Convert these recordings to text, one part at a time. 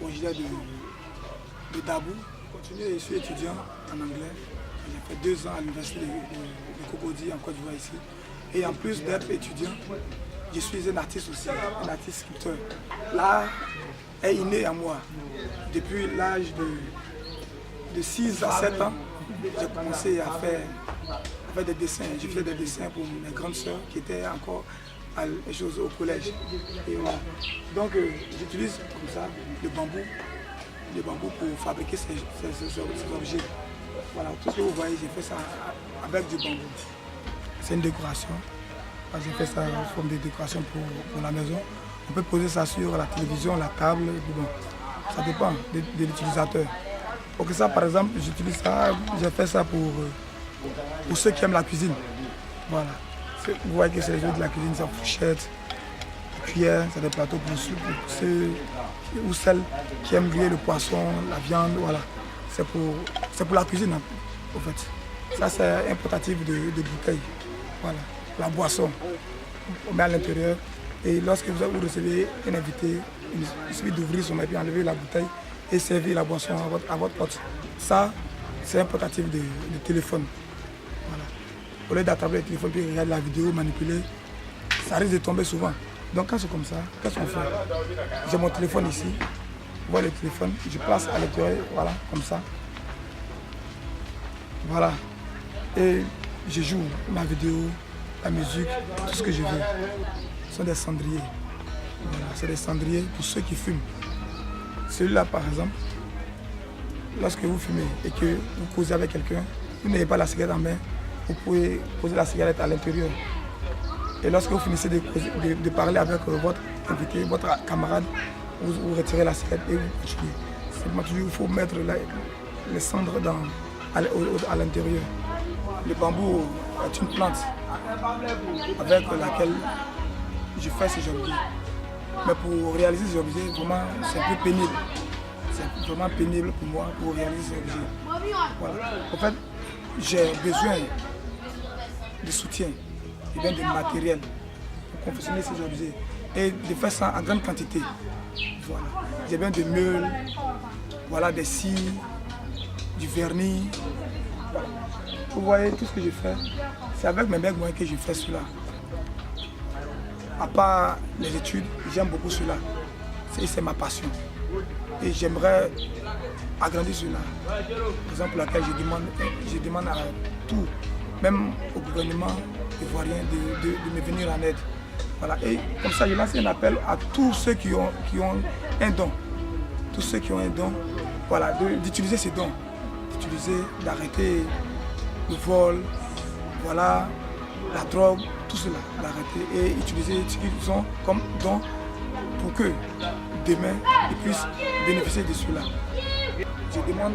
originaire de Dabou. Je suis étudiant en anglais. J'ai fait 2 ans à l'université de Cocody en Côte d'Ivoire ici. Et en plus d'être étudiant, je suis un artiste aussi, un artiste sculpteur. L'art est inné à moi. Depuis l'âge de 6 à 7 ans, j'ai commencé à faire des dessins. Je faisais des dessins pour mes grandes sœurs qui étaient encore au collège. Et voilà. Donc j'utilise comme ça le bambou pour fabriquer ces objets. Voilà, tout ce que vous voyez, j'ai fait ça avec du bambou. C'est une décoration. J'ai fait ça en forme de décoration pour la maison. On peut poser ça sur la télévision, la table. Bon, ça dépend de l'utilisateur. Pour que ça, par exemple, j'utilise ça, j'ai fait ça pour ceux qui aiment la cuisine. Voilà. Vous voyez que c'est les jeux de la cuisine, c'est fourchette, cuillère, c'est des plateaux pour ceux ou celles qui aiment griller le poisson, la viande, voilà. C'est pour la cuisine, en fait. Ça, c'est un portatif de bouteille. Voilà. La boisson, on met à l'intérieur. Et lorsque vous recevez un invité, il suffit d'ouvrir son et puis enlever la bouteille et servir la boisson à votre porte. Ça, c'est un portatif de téléphone. Voilà. Au lieu d'attraper le téléphone puis regarder la vidéo, manipuler, ça risque de tomber souvent. Donc quand c'est comme ça, qu'est-ce qu'on fait? J'ai mon téléphone ici. Vous voyez le téléphone, je place à l'intérieur, voilà, comme ça. Voilà. Et je joue ma vidéo, la musique, tout ce que je veux. Ce sont des cendriers. Voilà, c'est des cendriers pour ceux qui fument. Celui-là, par exemple, lorsque vous fumez et que vous causez avec quelqu'un, vous n'avez pas la cigarette en main, vous pouvez poser la cigarette à l'intérieur. Et lorsque vous finissez de parler avec votre invité, votre camarade, vous retirez la cigarette et vous continuez. Seulement toujours, il faut mettre les cendres à l'intérieur. Le bambou est une plante avec laquelle je fais ces objets. Mais pour réaliser ces objets, vraiment, c'est un peu pénible. C'est vraiment pénible pour moi pour réaliser ces objets. Voilà. En fait, j'ai besoin de soutien, de matériel pour confectionner ces objets et de faire ça en grande quantité. Voilà. J'ai besoin de meules, voilà, des scies, du vernis. Voilà. Vous voyez tout ce que je fais, c'est avec mes mecs moyens que je fais cela. À part les études, j'aime beaucoup cela. C'est ma passion. Et j'aimerais agrandir cela. Par exemple, laquelle je demande à tout, même au gouvernement ivoirien, de me venir en aide. Voilà. Et comme ça, je lance un appel à tous ceux qui ont un don. Tous ceux qui ont un don, voilà, d'utiliser ces dons. D'arrêter le vol, voilà, la drogue, tout cela, d'arrêter et utiliser ce qu'ils ont comme don pour que demain ils puissent bénéficier de cela. Je demande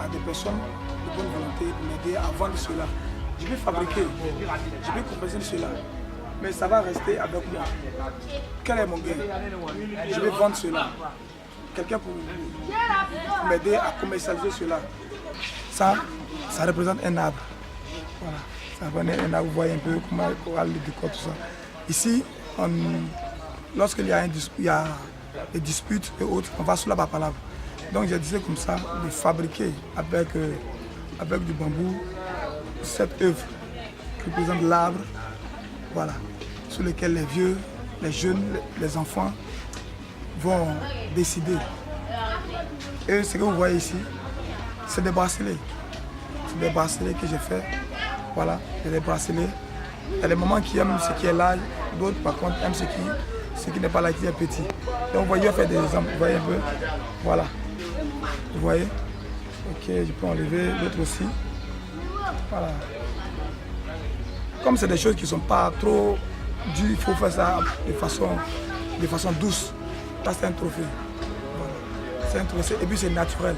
à des personnes de bonne volonté de m'aider à vendre cela. Je vais fabriquer, je vais composer cela, mais ça va rester avec moi. Quel est mon gain? Je vais vendre cela. Quelqu'un pour m'aider à commercialiser cela. Ça représente un arbre. Voilà. Ça représente un arbre, vous voyez un peu comment le décor, tout ça. Ici, lorsqu'il y a des disputes et autres, on va sous la palabre. Donc j'ai décidé comme ça de fabriquer avec du bambou cette œuvre qui représente l'arbre, voilà, sur lequel les vieux, les jeunes, les enfants vont décider. Et ce que vous voyez ici, c'est des bracelets. C'est des bracelets que j'ai fait. Voilà, c'est des bracelets. Il y a des mamans qui aiment ce qui est là, d'autres par contre aiment ce qui n'est pas là, qui est petit. Donc vous voyez, on fait des exemples, vous voyez un peu. Voilà. Vous voyez? Ok, je peux enlever l'autre aussi. Voilà. Comme c'est des choses qui ne sont pas trop dures, il faut faire ça de façon douce. Ça c'est un trophée. Voilà. C'est un trophée et puis c'est naturel.